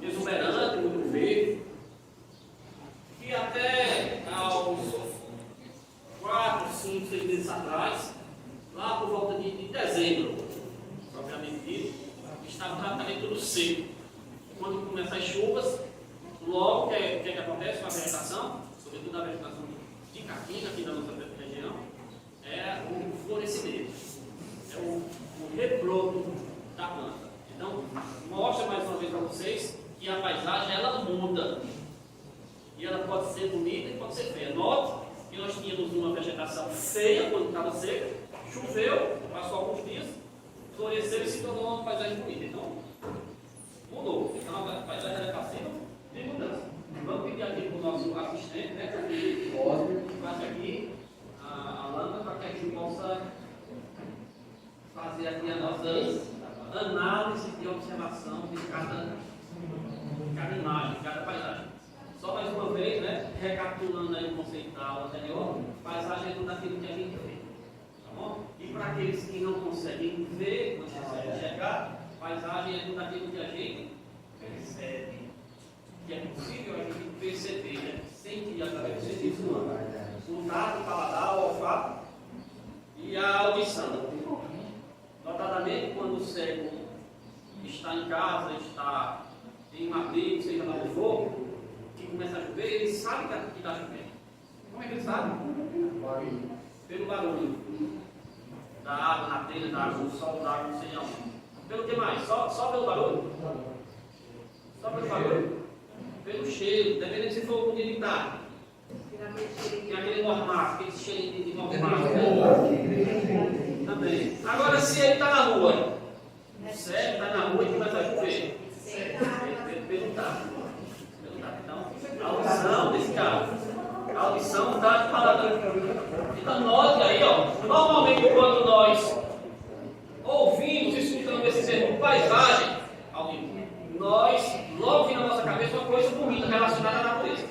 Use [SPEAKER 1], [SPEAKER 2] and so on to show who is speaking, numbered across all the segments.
[SPEAKER 1] exuberante, muito verde, que até aos 4, 5, 6 meses atrás, lá por volta de dezembro, propriamente dito, estava praticamente tudo seco. Quando começam as chuvas, logo o que acontece com a vegetação, sobretudo a vegetação de caquina aqui na nossa região, é o florescimento, é o rebroto da planta. Então, mostra mais uma vez para vocês que a paisagem ela muda. E ela pode ser bonita e pode ser feia. Note que nós tínhamos uma vegetação feia quando estava seca, choveu, passou alguns dias, floresceu e se tornou uma paisagem bonita. Então, mudou. Então, a paisagem está sendo de mudança. Vamos pedir aqui para o nosso assistente, né, para que ele faça aqui a lâmpada para que a gente possa fazer aqui a nossa análise e observação de cada imagem, de cada paisagem. Só mais uma vez, né, recapitulando aí o conceito da aula anterior, paisagem é tudo aquilo que a gente vê. Tá bom? E para aqueles que não conseguem ver, não conseguem enxergar, paisagem é tudo aquilo que a gente percebe. Que é possível a gente perceber, né? Sentir através do sentido humano. O tato, o paladar, o olfato e a audição. Notadamente, quando o cego está em casa, está em um abrigo, seja lá onde for, que começa a chover, ele sabe que está chovendo. Como é que ele sabe? Pelo barulho da água na telha, da água no sol, da água não sei aonde. Pelo que mais? Só pelo barulho? Só pelo barulho? Pelo cheiro, dependendo se for um dia de tarde. Tem aquele mormaço, aquele cheiro de mormaço. Também. Agora, se ele está na rua, certo? Está na rua e começa a chover. Pelo tato. Então, a audição desse cara. A audição está falando. Então, note aí, ó. Normalmente, quando nós ouvimos, escutamos esse termo paisagem, nós logo vem na nossa cabeça uma coisa bonita relacionada à natureza.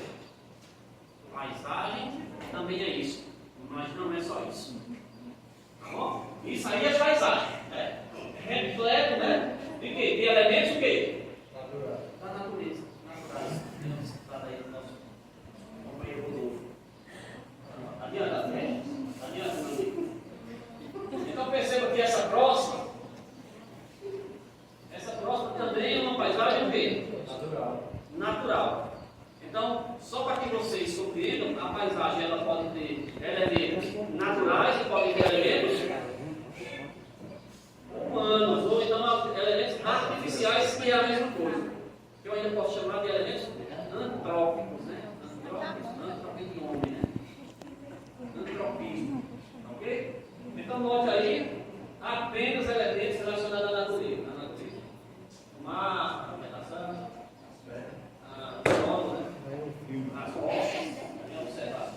[SPEAKER 1] Paisagem também é isso, mas não é só isso. Tá bom? Isso aí é paisagem. Né? Repleto, né? De quê? De elementos o quê? Da natureza. Naturais. Está aí o nosso companheiro novo. Adianta, né? Adianta. Então perceba que essa próxima também é uma paisagem o quê? Natural. Então, só para que vocês compreendam, a paisagem ela pode ter elementos naturais e pode ter elementos Então, note aí apenas elementos relacionados à natureza. O mar, a vegetação, a solo, né? As rochas, bem observado.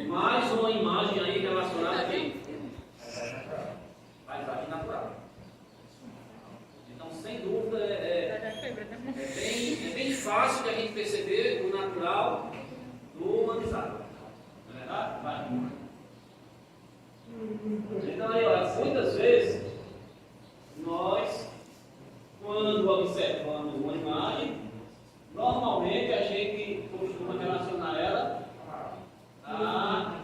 [SPEAKER 1] Mais uma imagem aí relacionada aqui. Paisagem natural. Então, sem dúvida, é bem fácil de a gente perceber o natural do humanizado. Não é verdade? Vai. Então, aí, olha, muitas vezes, nós, quando observamos uma imagem, normalmente a gente costuma relacionar ela a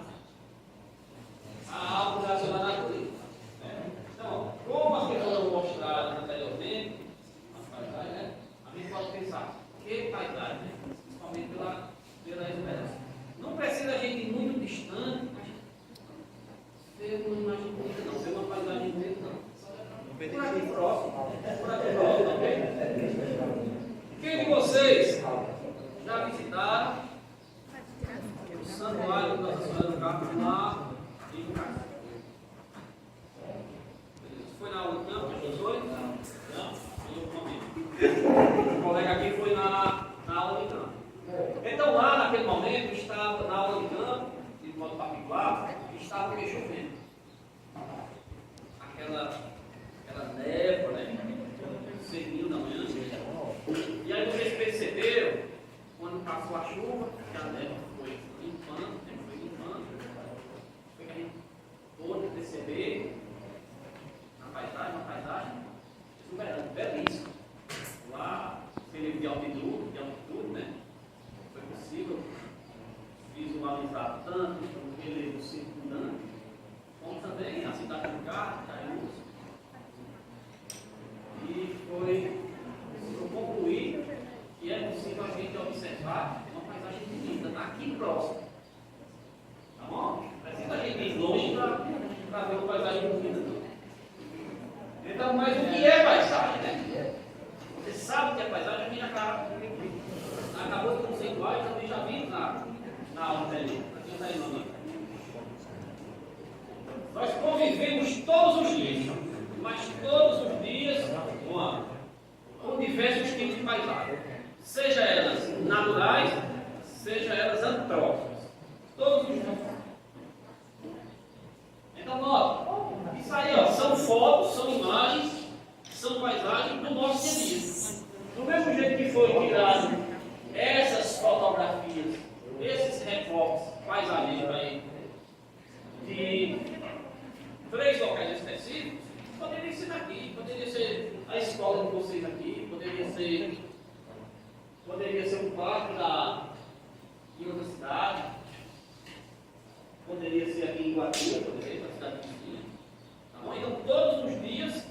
[SPEAKER 1] algo relacionado à natureza. Então, como as pessoas mostraram anteriormente, as paisagens, né? A gente pode pensar, que paisagem, né? Principalmente pela esperança. Não precisa a gente ir muito distante, ver uma imagem bonita, não, ver uma paisagem bonita, não. Por aqui próximo, ok? Quem de vocês já visitaram o Santuário da Nossa Senhora do Carmo lá em Lucas? Foi na aula de campo, professores? Não? Foi outro momento. O colega aqui foi na aula de campo. Então lá naquele momento estava na aula de campo, de modo particular, estava meio chovendo. Aquela névoa, né? Cedinho da manhã. E aí vocês perceberam, quando passou a chuva, que a névoa foi limpando, foi que a gente pôde perceber uma paisagem exuberante, belíssima. Lá, período de altitude, né? Foi possível visualizar tanto o relevo circundante, como também a cidade do Carmo, Caiús. E foi concluir que é possível a gente observar uma paisagem bonita aqui próximo. Tá bom? Precisa a gente ir longe para ver uma paisagem bonita. Então, mas o que é paisagem, né? Você sabe o que é paisagem, a gente acabou de conceituar e também já vimos na aula anterior. Nós convivemos todos os dias, mas todos os dias com diversos tipos de paisagem, seja elas naturais, seja elas antrópicas. Todos os dias. Então, nota, isso aí são fotos, são imagens, são paisagens do nosso dia a dia. Do mesmo jeito que foi tirado essas fotografias, esses recortes paisagistas aí, de 3 locais específicos, poderia ser daqui, poderia ser a escola de vocês aqui, poderia ser um parque em outra cidade, poderia ser aqui em Guarulhos, poderia ser na cidade vizinha. Tá bom? Então, todos os dias,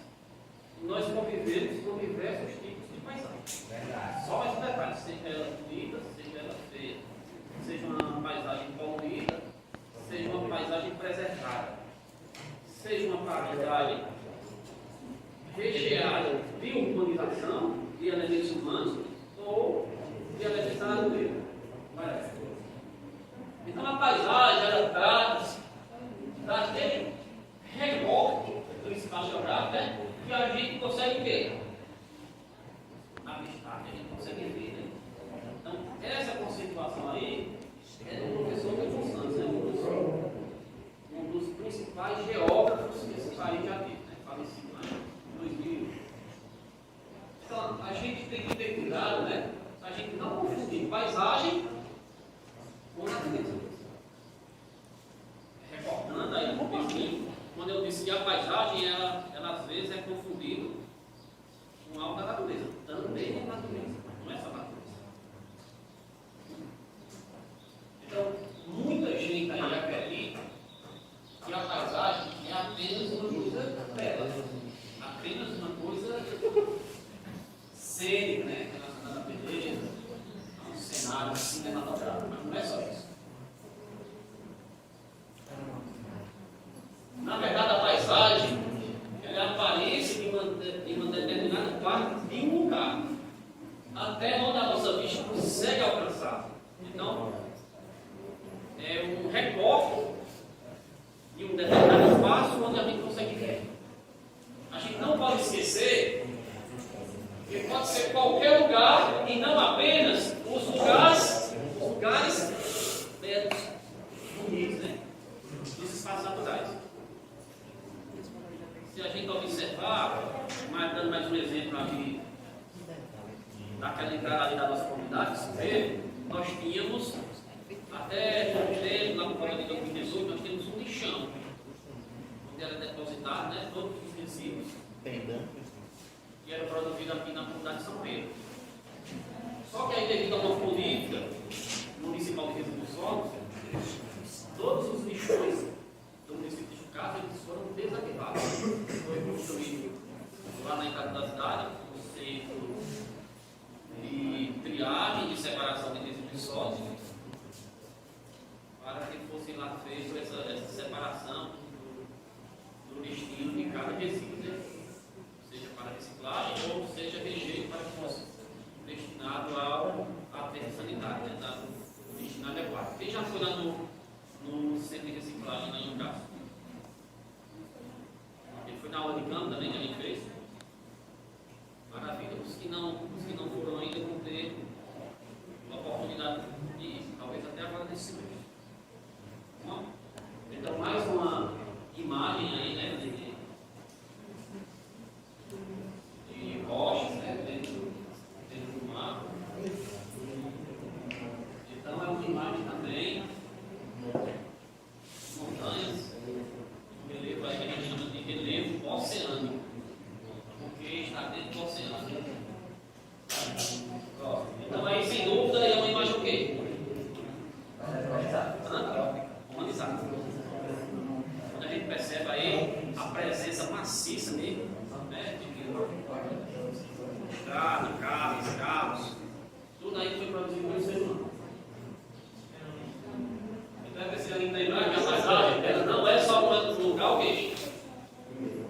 [SPEAKER 1] nós convivemos com diversos tipos de paisagem. Só mais um detalhe, seja ela bonita, seja ela feia, seja uma paisagem poluída, seja uma paisagem preservada, seja uma paisagem recheada de urbanização, de elementos humanos ou de elementos da natureza. Então a paisagem, ela trata-se daquele recorte do espaço geográfico, né, que a gente consegue ver. Avistar, que a gente consegue ver. Né? Então, essa conceituação aí é do professor Milton Santos, né? Um dos principais geógrafos que esse país já teve, né? Falecido lá em 2000. Então, a gente tem que ter cuidado, né? A gente não confundir paisagem com natureza. Recordando aí um pouquinho, quando eu disse que a paisagem, ela às vezes é confundida com algo da natureza. Também é natureza, mas não é só natureza. Então, que era produzido aqui na comunidade de São Pedro. Só que aí, devido a uma política municipal de resíduos sólidos, todos os lixões do município de Chucata, eles foram desativados. Foi construído lá na entrada da cidade um centro de triagem e separação de resíduos sólidos, para que fosse lá feita essa separação do destino de cada resíduo, né? Seja para reciclagem ou seja rejeito para que fosse destinado ao aterro sanitário, né? O destino adequado. Quem já foi lá no centro de reciclagem lá em Ucrânia? Ele foi na aula de campo também que a gente fez. Maravilha. Os que não foram ainda vão ter a oportunidade de ir, talvez até agora nesse mês. Bom, então, mais uma imagem aí, né, de rochas, né, dentro do mar. Então, é uma imagem também de montanhas, um relevo aí que a gente chama de relevo oceânico, porque está dentro do oceano. Então, aí, sem dúvida, é uma imagem o quê? Humanizada. Quando a gente percebe aí a presença maciça dele, né, de estrada, carros, tudo aí foi produzido pelo ser humano. Então é preciso ainda lembrar que a paisagem ela não é só um local que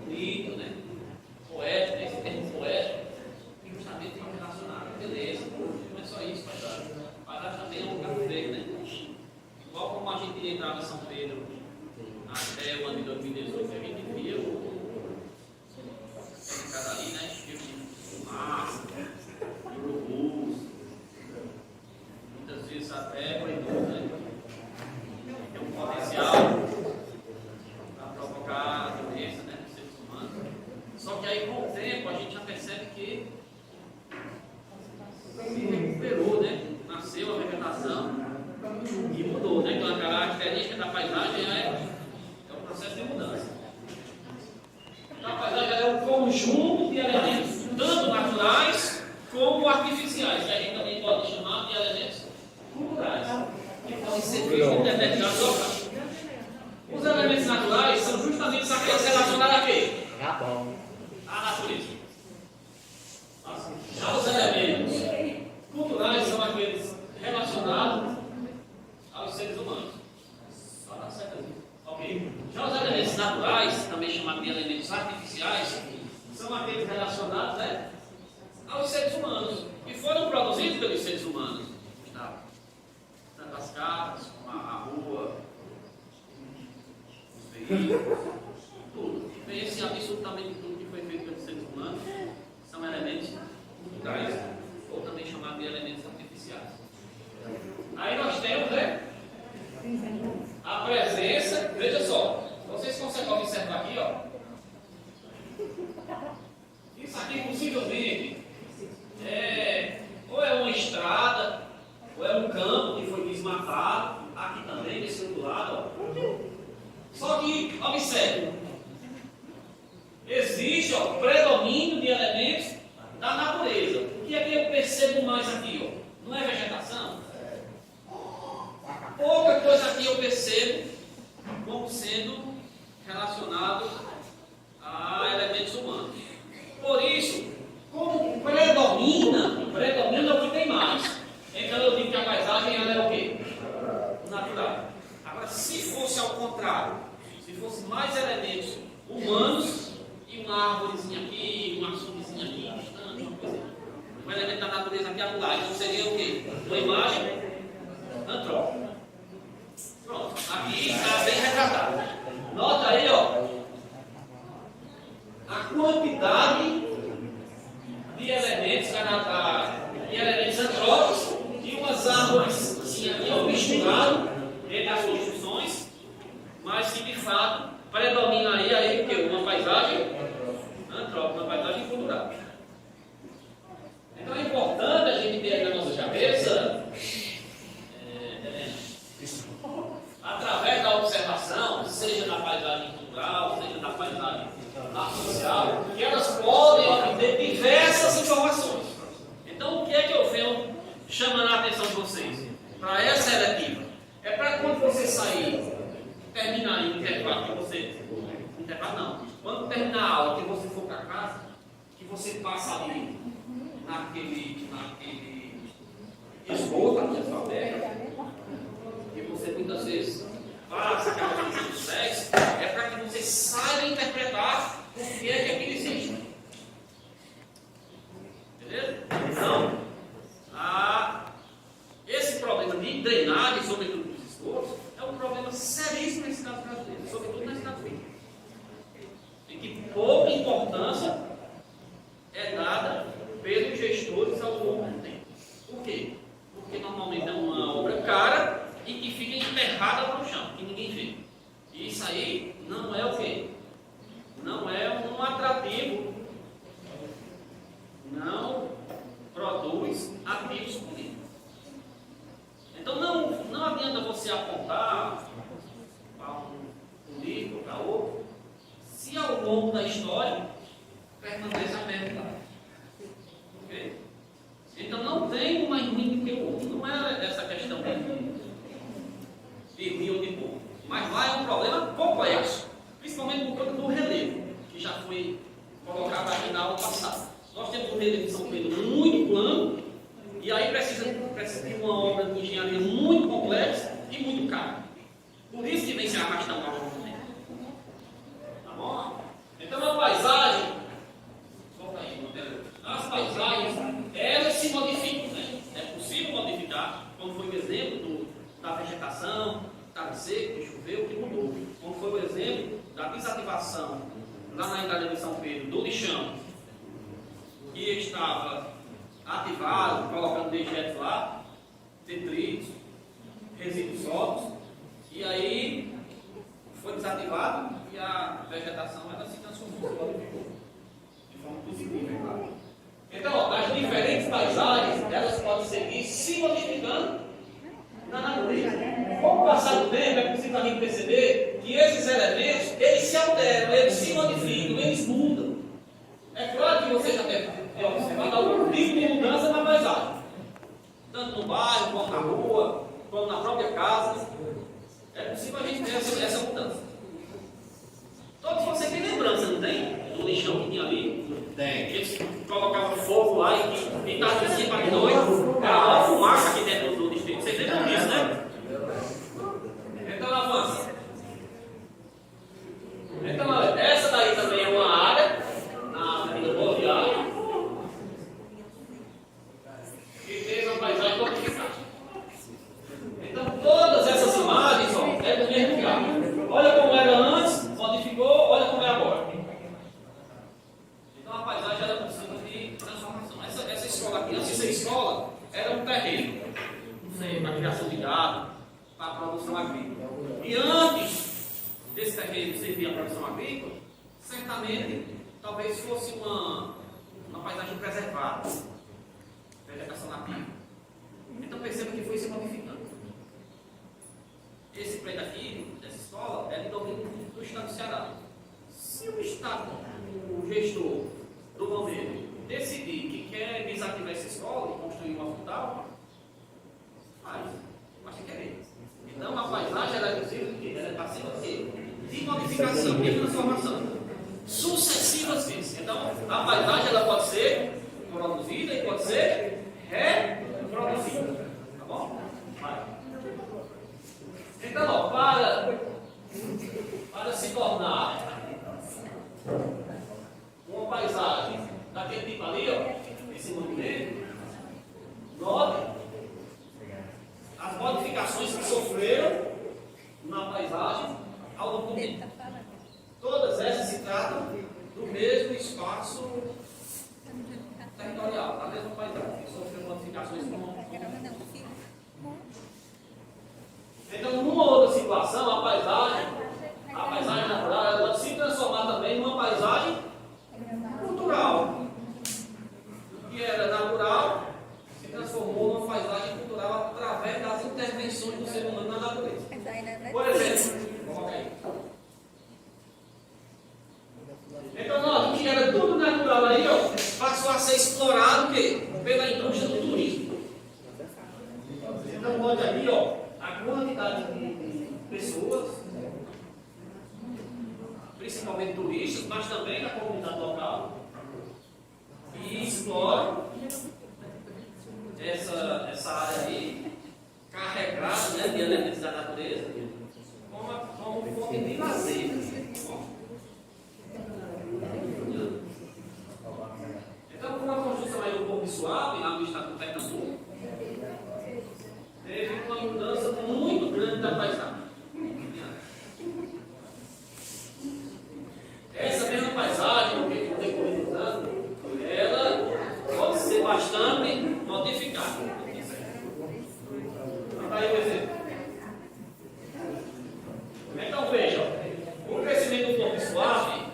[SPEAKER 1] lindo, né, poético, esse termo poético, justamente para relacionar a beleza. Não é só isso, paisagem. Paisagem também é um lugar feio, né? Igual como a gente entrava em São Pedro até o ano de 2018, a gente via cada ali, né? Cheio de fumaça, de urubus, muitas vezes até banhoso, né? Tem um potencial para provocar a doença, né, nos seres humanos. Só que aí, com o tempo, a gente já percebe que se recuperou, né? Nasceu a vegetação e mudou, né? Então a característica da paisagem é um processo de mudança. Então a paisagem é um conjunto de elementos, tanto naturais como artificiais, que a gente também pode chamar de elementos culturais, que podem ser vistos em determinados locais. Os elementos naturais são justamente aqueles relacionados a quê? À natureza. Já os elementos culturais são aqueles relacionados aos seres humanos. Ok. Já os elementos naturais, também chamados de elementos artificiais, são aqueles relacionados, né, aos seres humanos, que foram produzidos pelos seres humanos. Tanto as casas, como a rua, os veículos, tudo. Esse absolutamente tudo que foi feito pelos seres humanos são elementos culturais, ou também chamados de elementos artificiais. Aí nós temos, né, a presença, veja só, vocês conseguem observar aqui, ó. Isso aqui possivelmente ou é uma estrada, ou é um campo que foi desmatado, aqui também, desse outro lado, ó. Só que, observe, existe, ó, predomínio de elementos da natureza. O que é que eu percebo mais aqui, ó? Não é vegetação? Pouca coisa aqui eu percebo como sendo relacionado a elementos humanos. Por isso, como predomina o que tem mais. Então eu digo que a paisagem ela é o quê? Natural. Agora, se fosse ao contrário, se fosse mais elementos humanos e uma árvorezinha aqui, uma açudezinha aqui, distante, uma coisa, um elemento da natureza aqui a pular, então seria o quê? Uma imagem antrópica. Pronto, aqui está bem retratado. Nota aí, ó, a quantidade de elementos, de elementos antrópicos e umas árvores assim, aqui, ó, misturado entre as construções, mas que de fato predomina aí o que? Uma paisagem antrópica, uma paisagem cultural. Então é importante a gente ter aí na nossa cabeça, através da observação, seja da paisagem cultural, seja da paisagem artificial, que elas aí o intervalo que você... Intervalo não. Quando terminar a aula, que você for para casa, que você passa ali naquele esgoto, aqui a sua terra, e você muitas vezes passa aquela coisa dos sexos, é para que você saiba interpretar o que é que aquilo existe. Beleza? Então, esse problema de drenagem, sobretudo dos esgotos, é um problema seríssimo nesse caso brasileiro, sobretudo na cidade fria, em que pouca importância é dada pelos gestores ao longo do tempo. Por quê? Porque normalmente é uma obra cara e que fica enterrada no chão, que ninguém vê. E isso aí não é o quê? Não é um atrativo, não produz ativos políticos. Então não adianta você apontar para um político, para outro, se ao longo da história permanece a mesma idade. Ok? Então não tem um mais ruim do que o outro. Não é essa questão de ruim ou de bom. Mas lá é um problema complexo, principalmente por conta do relevo, que já foi colocado aqui na aula passada. Nós temos um relevo de São Pedro muito plano, e aí precisa de uma obra de engenharia muito complexa e muito cara. Por isso que vem se arrastando ao longo do tempo. Tá bom? Então a paisagem, as paisagens, elas se modificam, né? É possível modificar, como foi o exemplo da vegetação, estava seco, que choveu, que mudou. Como foi o exemplo da desativação lá na entrada de São Pedro do lixão, que estava ativado, colocando dejetos lá, detritos, resíduos sólidos, e aí foi desativado e a vegetação ela se transformou, se modificou de forma positiva, é claro. Então, as diferentes paisagens, elas podem seguir se modificando na natureza. Com o passar do tempo, é possível a gente perceber que esses elementos, eles se alteram, eles se modificam, eles mudam. É claro que você já deve observado algum tipo de mudança na paisagem, tanto no bairro, como na rua, como na própria casa. É possível a gente ter essa mudança. Todos vocês têm lembrança, não tem? Do lixão que tinha ali? Tem. Eles colocavam fogo lá e estavam assim para noite, era uma fumaça aqui dentro do distrito. Vocês lembram disso, né? Então avança. Então, essa daí também é uma área na Avenida Boa Viagem, que fez uma paisagem modificada. Então, todas essas imagens, ó, é do mesmo lugar. Olha como era antes, modificou, olha como é agora. Então, a paisagem era precisa de transformação. Essa escola aqui, antes de ser escola, era um terreno, para criação de gado, para a produção agrícola. E antes desse terreno servir a produção agrícola, certamente, talvez fosse uma paisagem preservada, vegetação nativa. Então perceba que foi se modificando. Esse prédio aqui, dessa escola, é de domínio do Estado do Ceará. Se o Estado, o gestor do governo, decidir que quer desativar essa escola e construir uma hospital, faz. Basta querer. Então a paisagem ela é possível ela está sendo de modificação, de transformação, sucessivas vezes. Então a paisagem ela pode ser produzida e pode ser reproduzida. Tá bom? Vai. Então, ó, para se tornar uma paisagem daquele tipo ali, ó, esse movimento, note as modificações que sofreram na paisagem ao longo do tempo. Todas essas se tratam do mesmo espaço territorial, da mesma paisagem, que sofreu modificações como. Então, numa outra situação, a paisagem natural, ela pode se transformar também numa paisagem cultural. O que era natural se transformou numa paisagem cultural através das intervenções do ser humano na natureza. Por exemplo, coloca aí. Então, nós, o que era tudo natural aí, ó, passou a ser explorado o quê? Pela indústria do turismo. Então, olha aí, ó, a quantidade de pessoas mas também da comunidade local, e exploram essa área aí, carregada, né, de elementos da natureza, como fonte de lazer. Então, com a construção aí do Porto Suave, lá no estado do Pernambuco, teve uma mudança muito grande da paisagem. Essa mesma paisagem, no decorrer dos anos, ela pode ser bastante modificada. Aí o exemplo. Então veja, o crescimento do Porto Suave,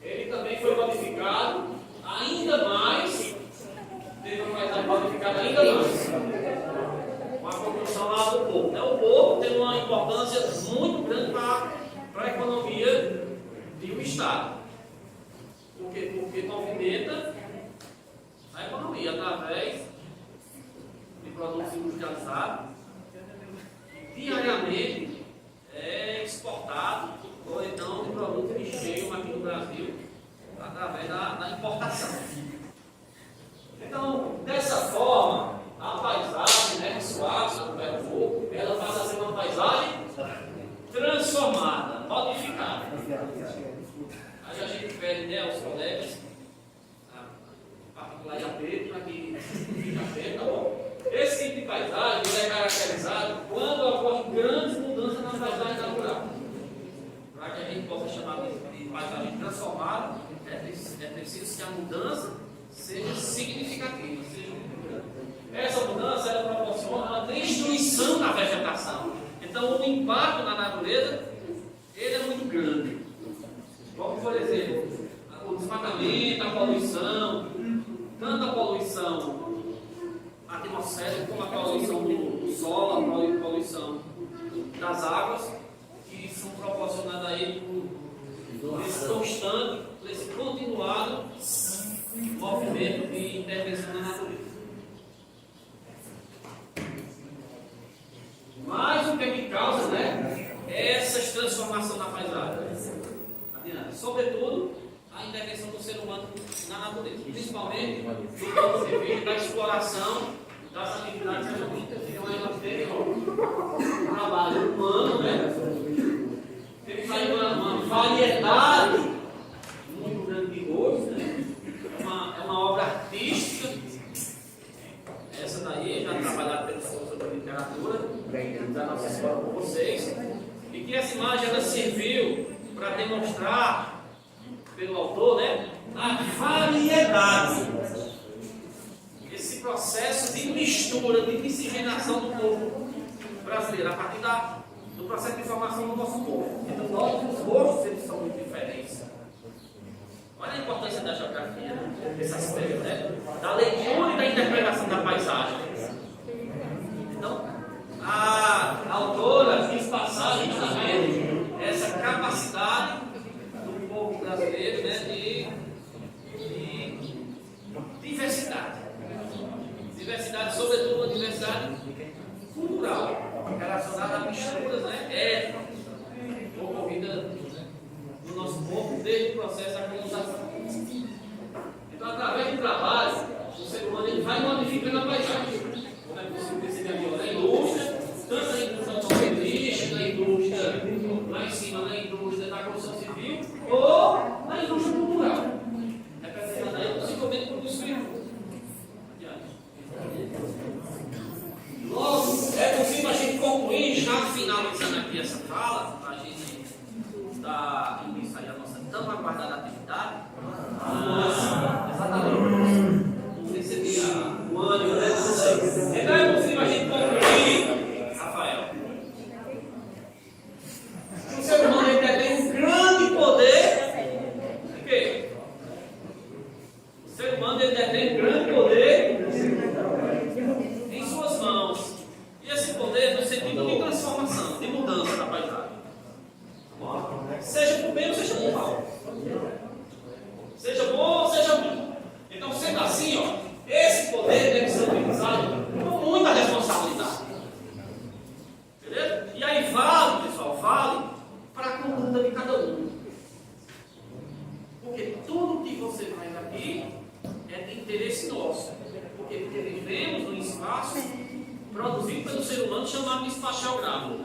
[SPEAKER 1] ele também foi modificado ainda mais, teve uma paisagem modificada ainda mais, com a construção lá do porto. O porto tem uma importância muito grande para a economia de um estado, porque movimenta a economia através de produtos industrializados, diariamente é exportado, ou então de produtos que chegam aqui no Brasil através da importação. Então, dessa forma, a paisagem, né, suave, do Pernambuco, ela passa a ser uma paisagem transformada, modificada. Aí a gente pede, né, aos colegas, particular a Pedro, para que fique atento, tá bom? Esse tipo de paisagem é caracterizado quando ocorrem grandes mudanças na paisagem natural. Para que a gente possa chamar de paisagem transformada, é preciso que a mudança seja significativa, seja muito grande. Essa mudança ela proporciona uma destruição da vegetação. Então, o impacto na natureza ele é muito grande. Como, por exemplo, o desmatamento, a poluição, tanto a poluição atmosférica como a poluição do solo, a poluição das águas, que são proporcionadas a ele por esse constante, por esse continuado movimento de intervenção na natureza. Mas o que é que causa, né, essas transformações na paisagem? Adiante. Sobretudo, a intervenção do ser humano na natureza, principalmente do ponto de vista da exploração das atividades econômicas. Então, aí nós temos um trabalho humano, né? Temos aí uma variedade muito grande de gostos, né? É uma obra artística. Essa daí, já trabalhada pelo professor de literatura, da nossa escola com vocês, e que essa imagem ela serviu para demonstrar pelo autor, né, a variedade, esse processo de mistura, de miscigenação do povo brasileiro, a partir do processo de formação do nosso povo. Então, nós, os gostos, eles são muito diferentes. Olha a importância da geografia, desse aspecto, né, da leitura e da interpretação da paisagem. Então, a autora quis passar justamente essa capacidade do povo brasileiro, né, de diversidade. Diversidade, sobretudo uma diversidade cultural, relacionada a misturas, né, étnicas, ocorridas no nosso povo desde o processo da colonização. Então, através do trabalho, o ser humano ele vai modificando a paisagem. Como é possível perceber aqui, na indústria, tanto na indústria automobilística, na indústria lá em cima, na indústria da construção civil, ou na indústria cultural. Representando aí possivelmente por isso. Logo, é possível a gente concluir, já finalizando aqui essa fala, a gente dar início aí à nossa tão aguardada atividade. Exatamente. Vamos receber o ânimo, né? Então é possível a gente concluir, Rafael, que o ser humano ele tem um grande poder. O quê? O ser humano ele tem um grande poder em suas mãos. E esse poder no sentido de transformação, de mudança da paisagem. produzido pelo ser humano chamado de espaciografo.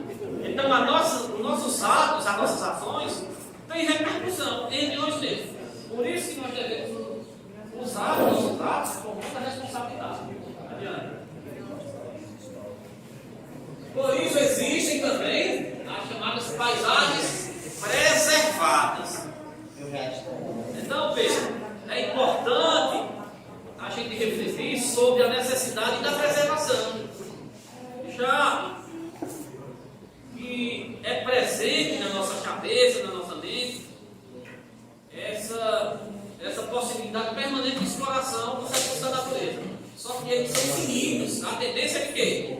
[SPEAKER 1] Então, os nossos atos, as nossas ações, têm repercussão em nós mesmos. Por isso que nós devemos usar os nossos atos com muita responsabilidade. Adiante. Por isso existem também as chamadas paisagens preservadas. Então, veja, é importante a gente refletir sobre a necessidade da preservação. Já que é presente na nossa cabeça, na nossa mente, essa possibilidade permanente de exploração dos recursos da natureza. Só que eles são finitos. A tendência é de quê?